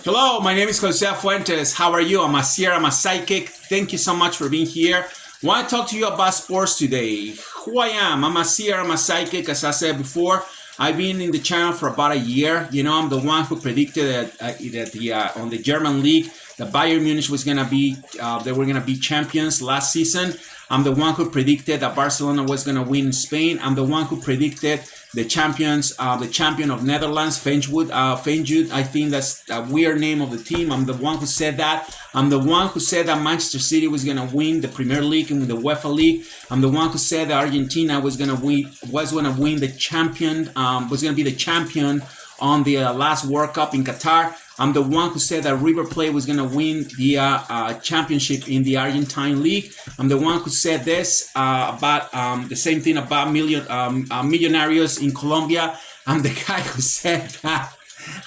Hello, my name is Jose Fuentes. How are you? I'm a seer, I'm a psychic. Thank you so much for being here. I want to talk to you about sports today. Who I am? I'm a seer, I'm a psychic. As I said before, I've been in the channel for about a year. You know, I'm the one who predicted that on the German league, that Bayern Munich was gonna be, they were gonna be champions last season. I'm the one who predicted that Barcelona was gonna win in Spain. I'm the one who predicted the champion of Netherlands, Feyenoord. I think that's a weird name of the team. I'm the one who said that. I'm the one who said that Manchester City was gonna win the Premier League and the UEFA League. I'm the one who said that Argentina was gonna win the champion, was gonna be the champion on the last World Cup in Qatar. I'm the one who said that River Plate was going to win the championship in the Argentine League. I'm the one who said this about the same thing about Millonarios in Colombia. I'm the guy who said that.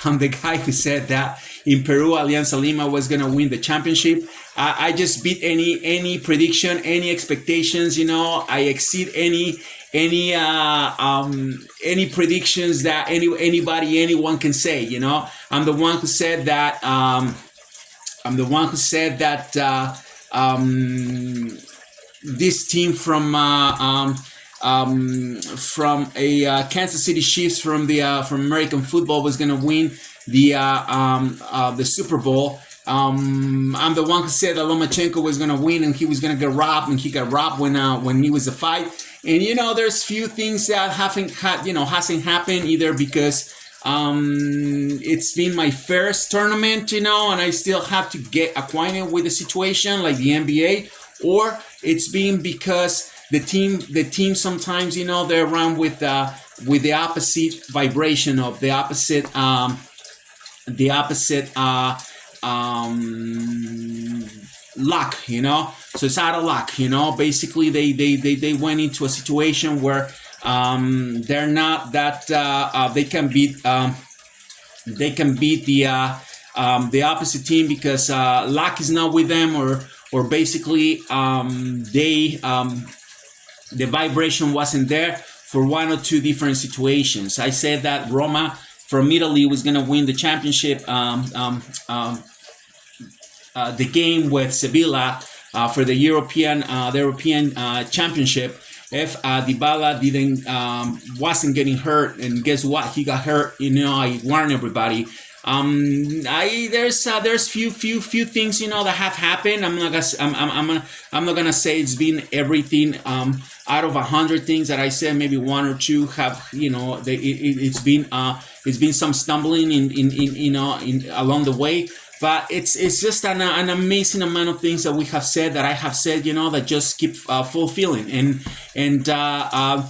I'm the guy who said that in Peru, Alianza Lima was going to win the championship. I just beat any prediction, any expectations. You know, I exceed any predictions that anyone can say. You know, I'm the one who said that. This team from a Kansas City Chiefs from American football was gonna win the Super Bowl. I'm the one who said that Lomachenko was gonna win and he was gonna get robbed, and he got robbed when he was a fight. And you know, there's few things that hasn't happened either because it's been my first tournament, you know, and I still have to get acquainted with the situation like the NBA, or it's been because the team sometimes, you know, they're run with the opposite vibration of the opposite luck, you know. So it's out of luck, you know. Basically, they went into a situation where they're not that they can beat the opposite team because luck is not with them, or basically the vibration wasn't there for one or two different situations. I said that Roma from Italy was going to win the championship, the game with Sevilla for the European championship. If Dybala wasn't getting hurt, and guess what? He got hurt. You know, I warned everybody. There's few things, you know, that have happened. I'm not gonna say it's been everything. Out of 100 things that I said, maybe one or two have, you know, it's been some stumbling in along the way. But it's just an amazing amount of things that we have said, that I have said, you know, that just keep fulfilling. And I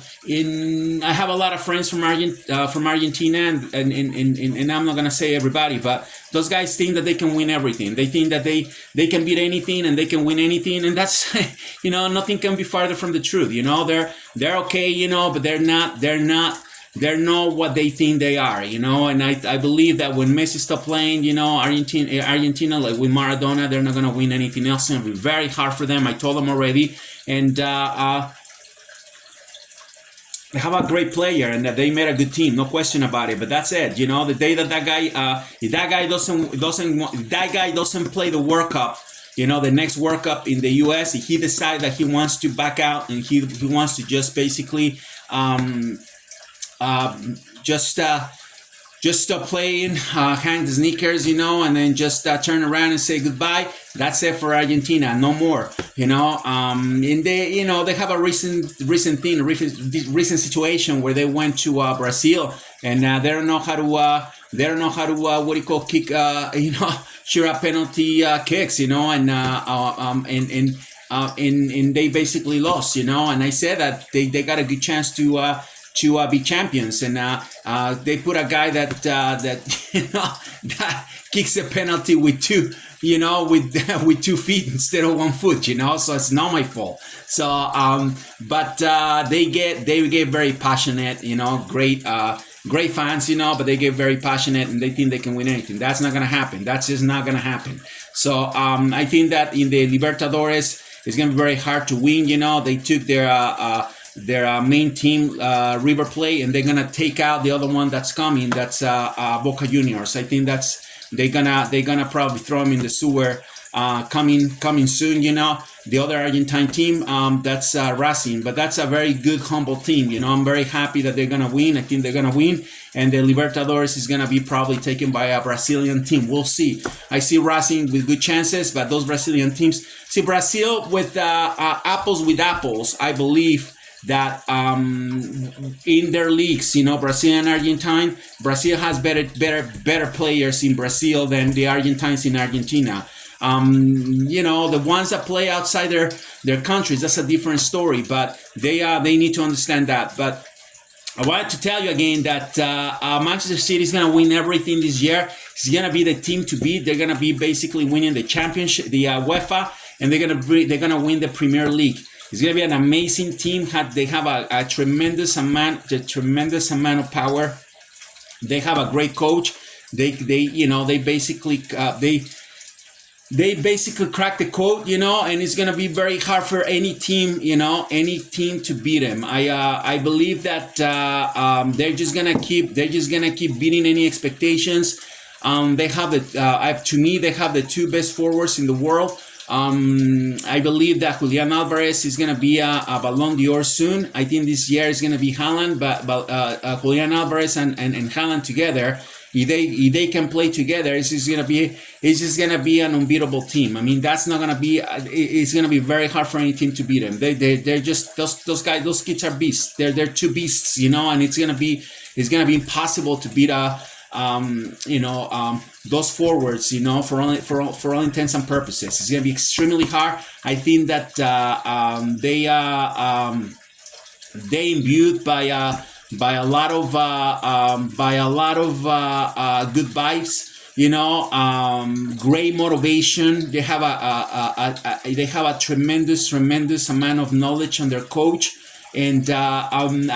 have a lot of friends from Argentina, and I'm not gonna say everybody, but those guys think that they can win everything. They think that they can beat anything and they can win anything, and that's you know, nothing can be farther from the truth. You know, they're okay, you know, but they're not what they think they are, you know. And I believe that when Messi stops playing, you know, Argentina, like with Maradona, they're not gonna win anything else, and it'll be very hard for them. I told them already, and they have a great player, and that they made a good team, no question about it. But that's it, you know. The day that guy, if that guy doesn't play the World Cup, you know, the next World Cup in the U.S., if he decides that he wants to back out and he wants to just basically just stop playing, hang the sneakers, you know, and then just turn around and say goodbye. That's it for Argentina, no more, you know. And they, you know, they have a recent situation where they went to Brazil, and they don't know how to kick, you know, sure up penalty kicks, you know, and they basically lost, you know. And I said that they got a good chance to be champions, and they put a guy that you know, that kicks a penalty with two, you know, with 2 feet instead of 1 foot, you know. So it's not my fault. So but they get very passionate, you know, great fans, you know, but they get very passionate and they think they can win anything. That's not gonna happen. That's just not gonna happen. So I think that in the Libertadores it's gonna be very hard to win. You know, they took their main team, River Plate, and they're gonna take out the other one that's coming. That's Boca Juniors. I think that's they're gonna probably throw him in the sewer coming soon. The other Argentine team, that's Racing, but that's a very good, humble team. I'm very happy that they're gonna win. I think they're gonna win, and the Libertadores is gonna be probably taken by a Brazilian team. We'll see. I see Racing with good chances, but those Brazilian teams, see Brazil with apples with apples. I believe that in their leagues, Brazil and Argentine, Brazil has better players in Brazil than the Argentines in Argentina. The ones that play outside their countries, that's a different story, but they need to understand that. But I wanted to tell you again that Manchester City is going to win everything this year. It's going to be the team to beat. They're going to be basically winning the championship, the UEFA, and they're going to win the Premier League. It's going to be an amazing team. They have a tremendous amount of power. They have a great coach. They basically crack the code, and it's gonna be very hard for any team to beat them. I believe that they're just gonna keep beating any expectations. They have they have the two best forwards in the world. I believe that Julian Alvarez is going to be a Ballon d'Or soon. I think this year is going to be Halaand, but Julian Alvarez and Halaand together, if they can play together, it's just going to be an unbeatable team. I mean, that's not going to be. It's going to be very hard for any team to beat them. They're just those guys. Those kids are beasts. They're two beasts, and it's going to be impossible to beat those forwards, for all intents and purposes. It's going to be extremely hard. I think that they imbued by a lot of good vibes, great motivation. They have a tremendous amount of knowledge on their coach, and I don't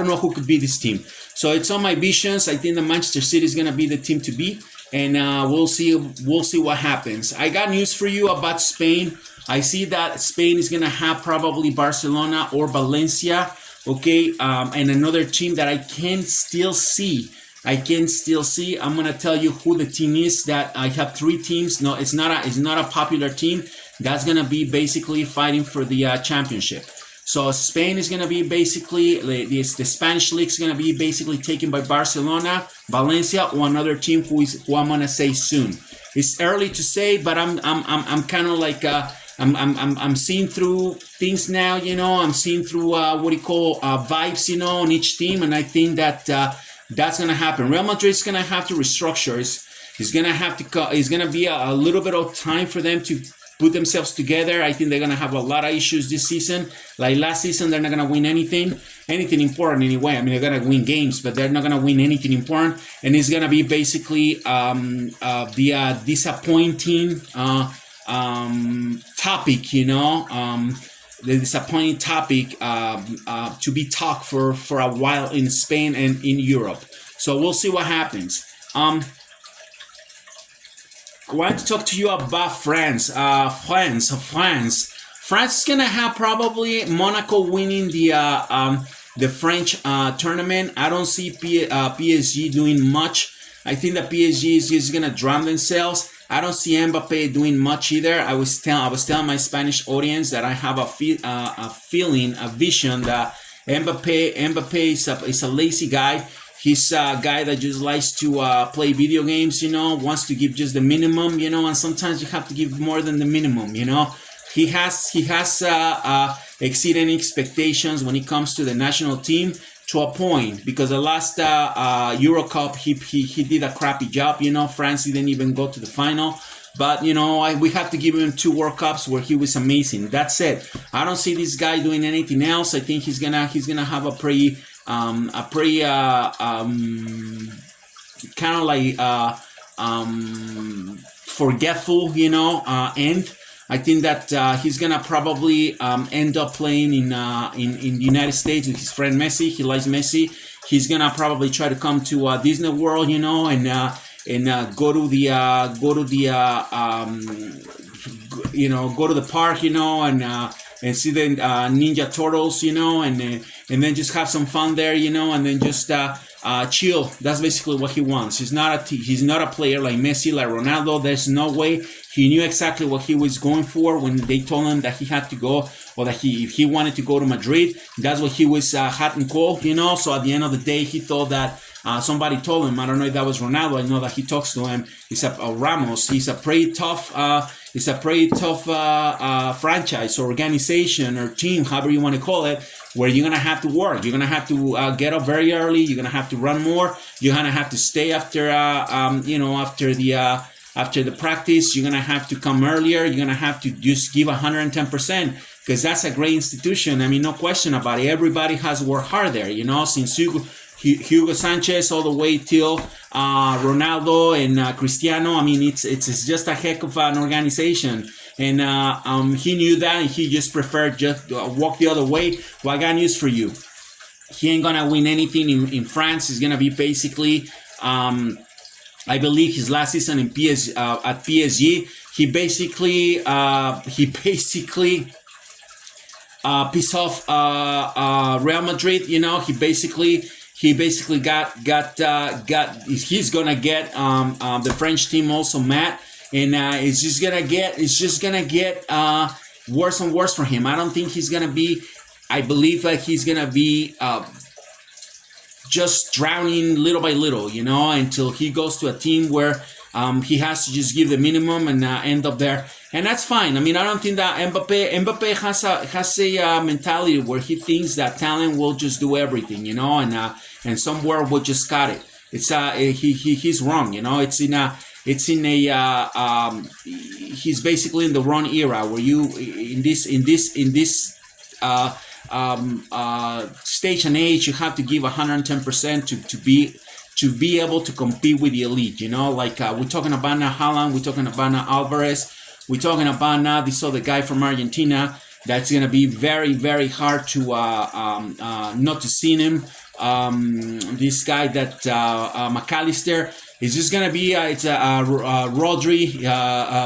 know who could beat this team. So it's on my visions. I think the Manchester City is going to be the team to beat, and we'll see what happens. I got news for you about Spain. I see that Spain is going to have probably Barcelona or Valencia, okay, and another team that I can still see. I'm going to tell you who the team is. That I have three teams. No, it's not a popular team. That's going to be basically fighting for the championship. So Spain is going to be basically, the Spanish league is going to be basically taken by Barcelona, Valencia, or another team who I'm going to say soon. It's early to say, but I'm kind of like I'm seeing through things now. I'm seeing through vibes, on each team, and I think that that's going to happen. Real Madrid is going to have to restructure. It's going to be a little bit of time for them to put themselves together. I think they're going to have a lot of issues this season. Like last season, they're not going to win anything important anyway. I mean, they're going to win games, but they're not going to win anything important. And it's going to be basically the disappointing topic, the disappointing topic to be talked for a while in Spain and in Europe. So we'll see what happens. I want to talk to you about France. France is gonna have probably Monaco winning the French tournament. I don't see PSG doing much. I think that PSG is just gonna drown themselves. I don't see Mbappe doing much either. I was telling my Spanish audience that I have a vision that Mbappe is a lazy guy. He's a guy that just likes to play video games, wants to give just the minimum, and sometimes you have to give more than the minimum, He has exceeded expectations when it comes to the national team to a point, because the last Euro Cup, he did a crappy job, France didn't even go to the final. But, we have to give him 2 World Cups where he was amazing. That's it. I don't see this guy doing anything else. I think he's gonna have a pretty kind of like forgetful, end. I think that he's gonna probably end up playing in the United States with his friend Messi. He likes Messi. He's gonna probably try to come to Disney World, and go to the park, and see the Ninja Turtles, and then just have some fun there, and then just chill. That's basically what he wants. He's not a player like Messi, like Ronaldo. There's no way. He knew exactly what he was going for when they told him that he had to go, or that if he wanted to go to Madrid, that's what he was hot and cold, So at the end of the day, he thought that somebody told him. I don't know if that was Ronaldo. I know that he talks to him. He's Ramos. He's a pretty tough. Franchise or organization or team, however you want to call it, where you're gonna have to work. You're gonna have to get up very early. You're gonna have to run more. You're gonna have to stay after after the practice. You're gonna have to come earlier. You're gonna have to just give 110%, because that's a great institution. I mean, no question about it. Everybody has worked hard there, since Hugo Sanchez all the way till Ronaldo and Cristiano. I mean, it's just a heck of an organization, and he knew that, and he just preferred just walk the other way. Well, I got news for you. He ain't gonna win anything in France. It's gonna be basically, I believe, his last season in at PSG. He basically pissed off Real Madrid. He basically got he's gonna get the French team also mad, and it's just gonna get worse and worse for him. I don't think he's gonna be. I believe that he's gonna be just drowning little by little, until he goes to a team where he has to just give the minimum and end up there, and that's fine. I mean, I don't think that Mbappe has a mentality where he thinks that talent will just do everything, and somewhere will just got it. It's he's wrong, he's basically in the wrong era where you in this stage and age, you have to give 110% to be able to compete with the elite, we're talking about now Halaand, we're talking about now Alvarez, we're talking about now this other guy from Argentina. That's going to be very, very hard to not to see him. This guy that McAllister is just going to be Rodri.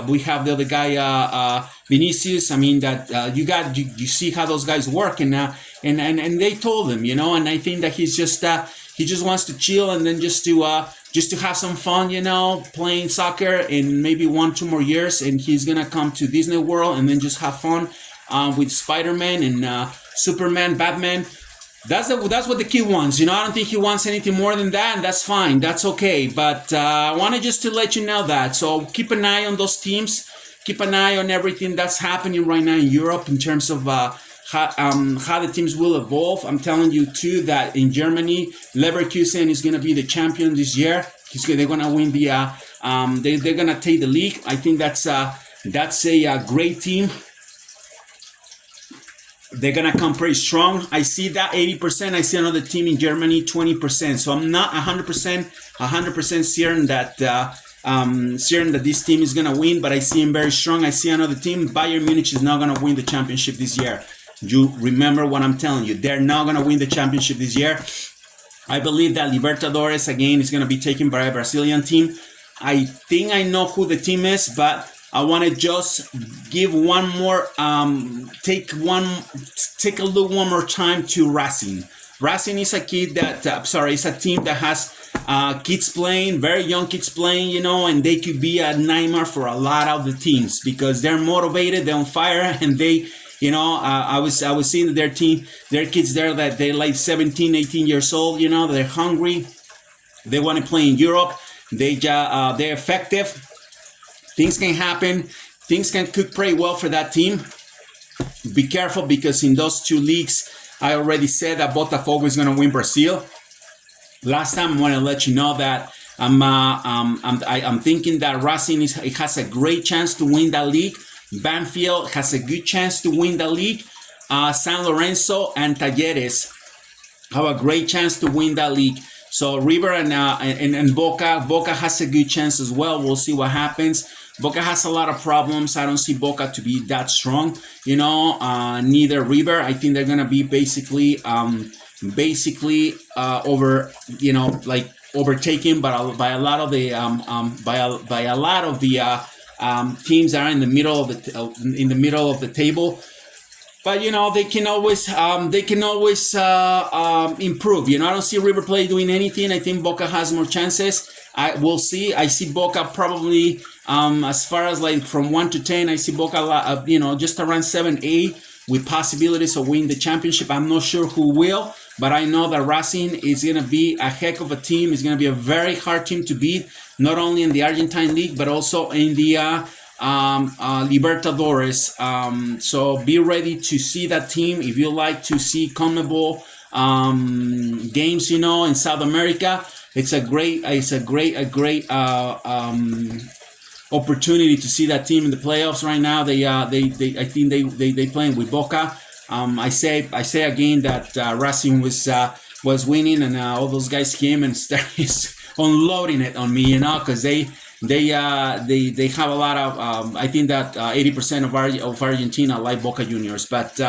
We have the other guy Vinicius. I mean that you see how those guys work, and they told him, and I think that he's just he just wants to chill and then just to have some fun, playing soccer in maybe 1-2 more years, and he's gonna come to Disney World and then just have fun with Spider-Man and Superman, Batman. That's what the kid wants, I don't think he wants anything more than that, and that's fine, that's okay. But I wanted just to let you know that. So keep an eye on those teams, keep an eye on everything that's happening right now in Europe in terms of how the teams will evolve. I'm telling you too that in Germany, Leverkusen is going to be the champion this year. They're going to win the. They're going to take the league. I think that's a great team. They're going to come pretty strong. I see that 80%. I see another team in Germany 20%. So I'm not 100% certain that this team is going to win, but I see him very strong. I see another team. Bayern Munich is not going to win the championship this year. You remember what I'm telling you. They're not going to win the championship this year. I believe that Libertadores, again, is going to be taken by a Brazilian team. I think I know who the team is, but I want to just give one more, take a look one more time to Racing. Racing is a kid that, it's a team that has kids playing, very young kids playing, and they could be a nightmare for a lot of the teams because they're motivated, they're on fire, and they, I was seeing their kids there that they're like 17, 18 years old, they're hungry, they want to play in Europe, they're effective, things can happen, things can cook pretty well for that team. Be careful because in those two leagues, I already said that Botafogo is going to win Brazil. Last time I want to let you know that I'm thinking that Racing has a great chance to win that league. Banfield has a good chance to win the league. San Lorenzo and Talleres have a great chance to win that league. So River and Boca has a good chance as well. We'll see what happens. Boca has a lot of problems. I don't see Boca to be that strong. Neither River. I think they're gonna be basically overtaken by a lot of the teams that are in the middle of the table. but they can always improve. I don't see River Plate doing anything. I think Boca has more chances. We'll see. I see Boca probably as far as like from 1 to 10. I see Boca just around 7-8 with possibilities of winning the championship. I'm not sure who will, but I know that Racing is going to be a heck of a team. It's going to be a very hard team to beat, not only in the Argentine League but also in the Libertadores. So be ready to see that team. If you like to see CONMEBOL games, in South America, it's a great opportunity to see that team in the playoffs right now. I think they playing with Boca. I say again that Racing was winning, and all those guys came and started unloading it on me, because they have a lot of I think that 80% of Argentina like Boca Juniors, but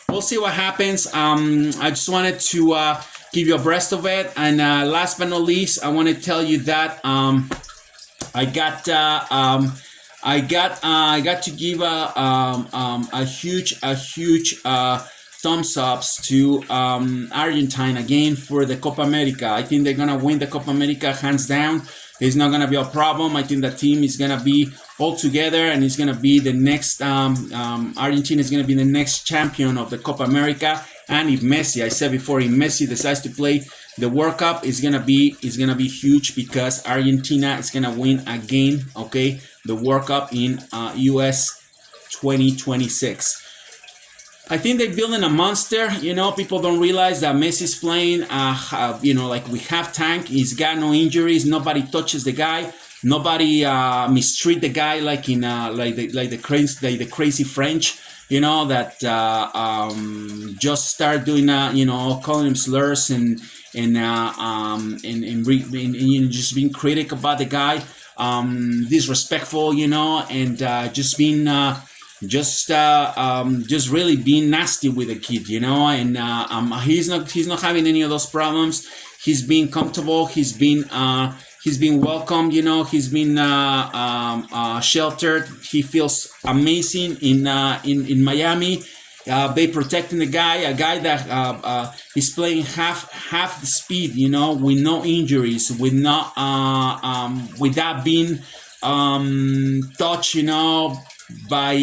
we'll see what happens. I just wanted to give you abreast of it, and last but not least, I want to tell you that I got to give a huge thumbs ups to Argentina again for the Copa America. I think they're gonna win the Copa America hands down. It's not gonna be a problem. I think the team is gonna be all together, and it's gonna be the next Argentina is gonna be the next champion of the Copa America. And if Messi, I said before, if Messi decides to play the World Cup, is gonna be huge, because Argentina is gonna win again, okay, the World Cup in US 2026. I think they're building a monster. People don't realize that Messi's playing, like we have tank. He's got no injuries. Nobody touches the guy. Nobody mistreat the guy like in like the crazy French. That just start doing calling him slurs and just being critical about the guy, disrespectful, and just being just really being nasty with the kid, and he's not having any of those problems. He's being comfortable. He's been welcomed, he's been sheltered. He feels amazing in Miami. They protecting the guy, a guy that is playing half the speed, with no injuries, with not without being touched, by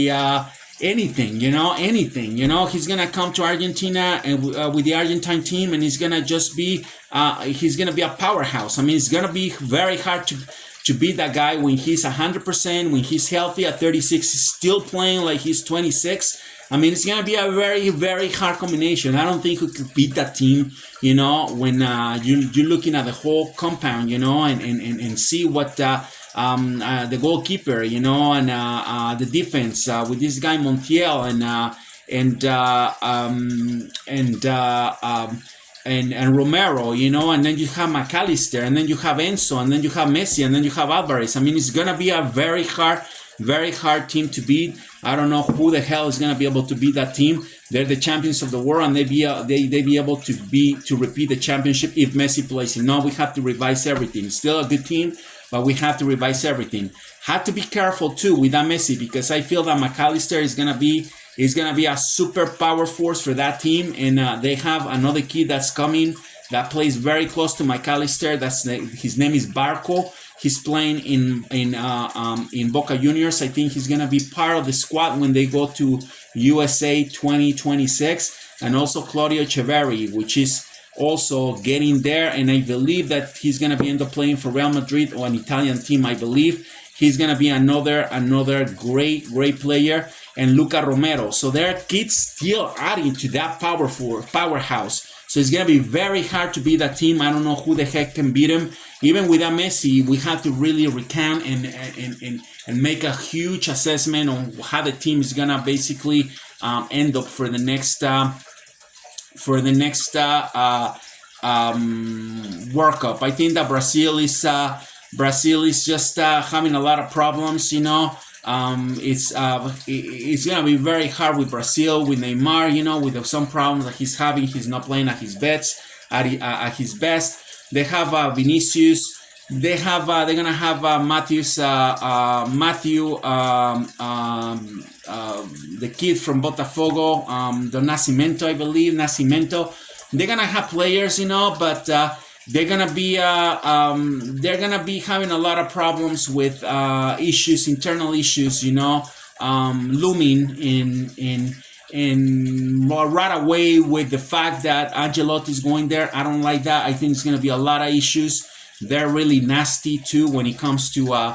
anything. He's gonna come to Argentina and with the Argentine team, and he's gonna just be a powerhouse. I mean, it's gonna be very hard to beat that guy when he's 100%, when he's healthy at 36, he's still playing like he's 26. I mean, it's gonna be a very, very hard combination. I don't think we could beat that team, when you're looking at the whole compound, and see what the goalkeeper, and the defense with this guy Montiel and Romero, and then you have McAllister, and then you have Enzo, and then you have Messi, and then you have Alvarez. I mean, it's gonna be a very hard team to beat. I don't know who the hell is gonna be able to beat that team. They're the champions of the world, and they be able to repeat the championship if Messi plays. No, we have to revise everything. Still a good team, but we have to revise everything. Have to be careful too with that Messi, because I feel that McAllister is gonna be a super power force for that team, and they have another kid that's coming that plays very close to McAllister. His name is Barco. He's playing in Boca Juniors. I think he's gonna be part of the squad when they go to USA 2026, and also Claudio Echeverri, which is also getting there, and I believe that he's gonna end up playing for Real Madrid or an Italian team. I believe he's gonna be another great player, and Luca Romero. So there are kids still adding to that powerhouse. So it's gonna be very hard to beat that team. I don't know who the heck can beat him. Even without Messi, we have to really recount and make a huge assessment on how the team is gonna basically end up for the next World Cup. I think that Brazil is just having a lot of problems. It's gonna be very hard with Brazil, with Neymar. With some problems that he's having. He's not playing at his best. They have Vinicius. they're gonna have Matthew, the kid from Botafogo, the Nascimento, I believe, Nascimento. They're gonna have players, but they're gonna be having a lot of problems with internal issues, looming in right away with the fact that Ancelotti is going there. I don't like that. I think it's gonna be a lot of issues. They're really nasty too when it comes to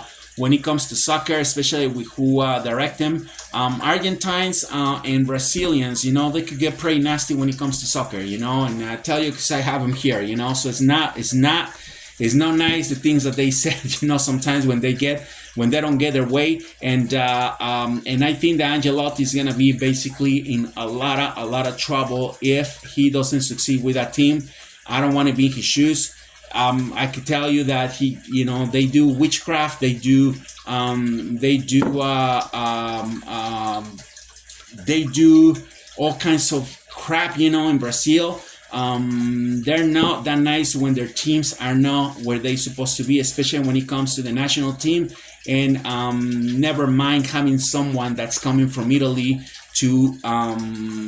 soccer, especially with who direct them. Argentines and Brazilians, they could get pretty nasty when it comes to soccer, and I tell you because I have them here, so it's not nice the things that they said, sometimes when they don't get their way, and I think that Ancelotti is gonna be basically in a lot of trouble if he doesn't succeed with that team. I don't want to be in his shoes. I could tell you that they do witchcraft, they do all kinds of crap, in Brazil. They're not that nice when their teams are not where they're supposed to be, especially when it comes to the national team. And never mind having someone that's coming from Italy to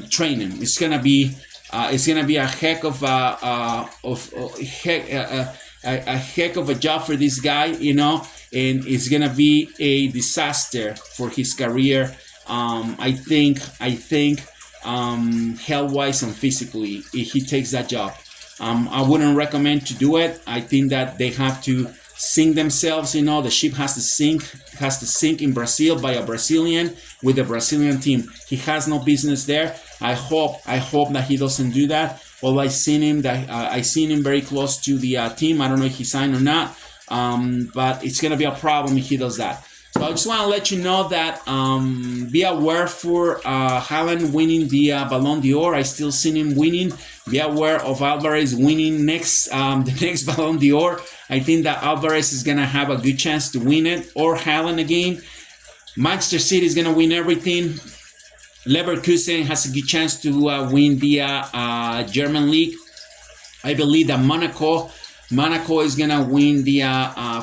train them. It's gonna be a heck of a job for this guy, and it's gonna be a disaster for his career. I think health-wise and physically, if he takes that job. I wouldn't recommend to do it. I think that they have to sink themselves. The ship has to sink in Brazil by a Brazilian with a Brazilian team. He has no business there. I hope that he doesn't do that. Well, I seen him very close to the team. I don't know if he signed or not, but it's gonna be a problem if he does that. So I just want to let you know that be aware for Haaland winning the Ballon d'Or. I still seen him winning. Be aware of Alvarez winning the next Ballon d'Or. I think that Alvarez is gonna have a good chance to win it, or Haaland again. Manchester City is gonna win everything. Leverkusen has a good chance to win the German league. I believe that Monaco is gonna win the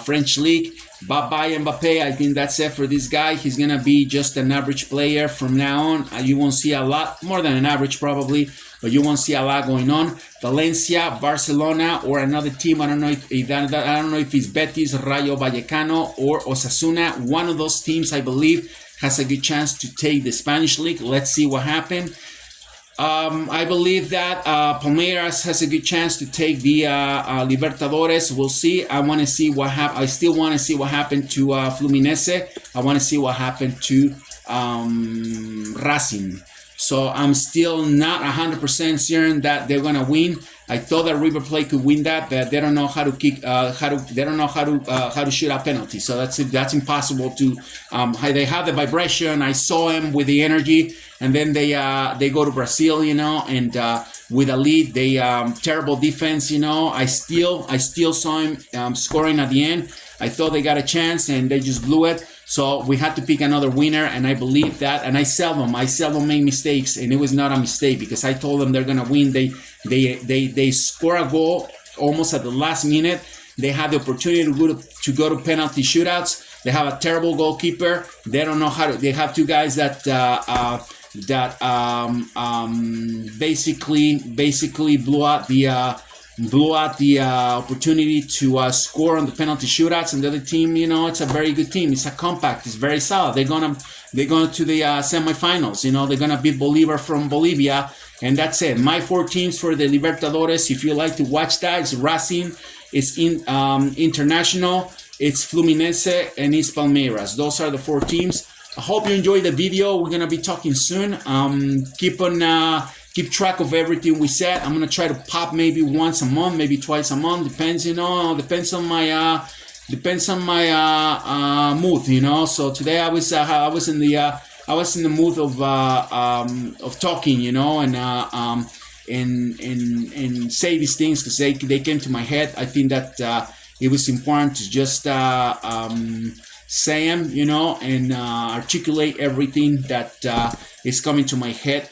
French league. Bye-bye Mbappe. I think that's it for this guy. He's gonna be just an average player from now on. You won't see a lot, more than an average probably, but you won't see a lot going on. Valencia, Barcelona, or another team. I don't know if it's Betis, Rayo Vallecano, or Osasuna. One of those teams, I believe, has a good chance to take the Spanish league. Let's see what happens. I believe that Palmeiras has a good chance to take the Libertadores. We'll see. I want to see what happens. I still want to see what happened to Fluminense. I want to see what happened to Racing. So I'm still not 100% certain that they're gonna win. I thought that River Plate could win that, but they don't know how to kick. They don't know how to shoot a penalty. So that's impossible to. They have the vibration. I saw him with the energy, and then they go to Brazil, and with a lead, they terrible defense, I still saw him scoring at the end. I thought they got a chance, and they just blew it. So we had to pick another winner, and I believe that. And I seldom make mistakes, and it was not a mistake because I told them they're gonna win. They score a goal almost at the last minute. They had the opportunity to go to penalty shootouts. They have a terrible goalkeeper. They don't know how to. They have two guys that basically blew out the opportunity to score on the penalty shootouts, and the other team, it's a very good team. It's a compact. It's very solid. They're going to the semifinals. They're gonna beat Bolívar from Bolivia, and that's it. My 4 teams for the Libertadores. If you like to watch that, it's Racing, it's International, it's Fluminense, and it's Palmeiras. Those are the 4 teams. I hope you enjoyed the video. We're gonna be talking soon. Keep track of everything we said. I'm gonna try to pop maybe once a month, maybe twice a month. Depends on my mood. So today I was in the mood of talking, and say these things because they came to my head. I think that it was important to just say them, and articulate everything that is coming to my head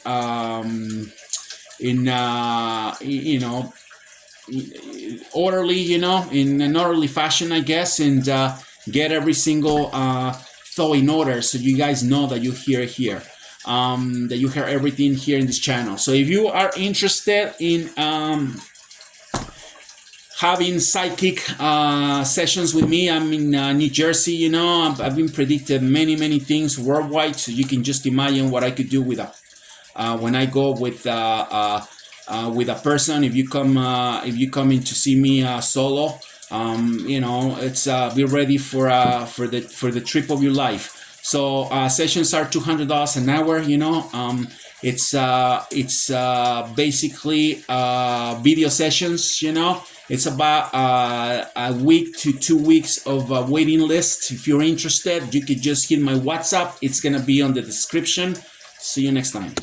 orderly, you know, in an orderly fashion, I guess, and get every single thought in order, so you guys know that you hear it here, that you hear everything here in this channel. So if you are interested in having psychic sessions with me, I'm in New Jersey, you know, I've been predicted many things worldwide, so you can just imagine what I could do with when I go with a person. If you come in to see me solo, you know, it's be ready for the trip of your life. So sessions are $200 an hour, you know. It's basically video sessions, you know. It's about a week to 2 weeks of a waiting list. If you're interested, you could just hit my WhatsApp. It's gonna be on the description. See you next time.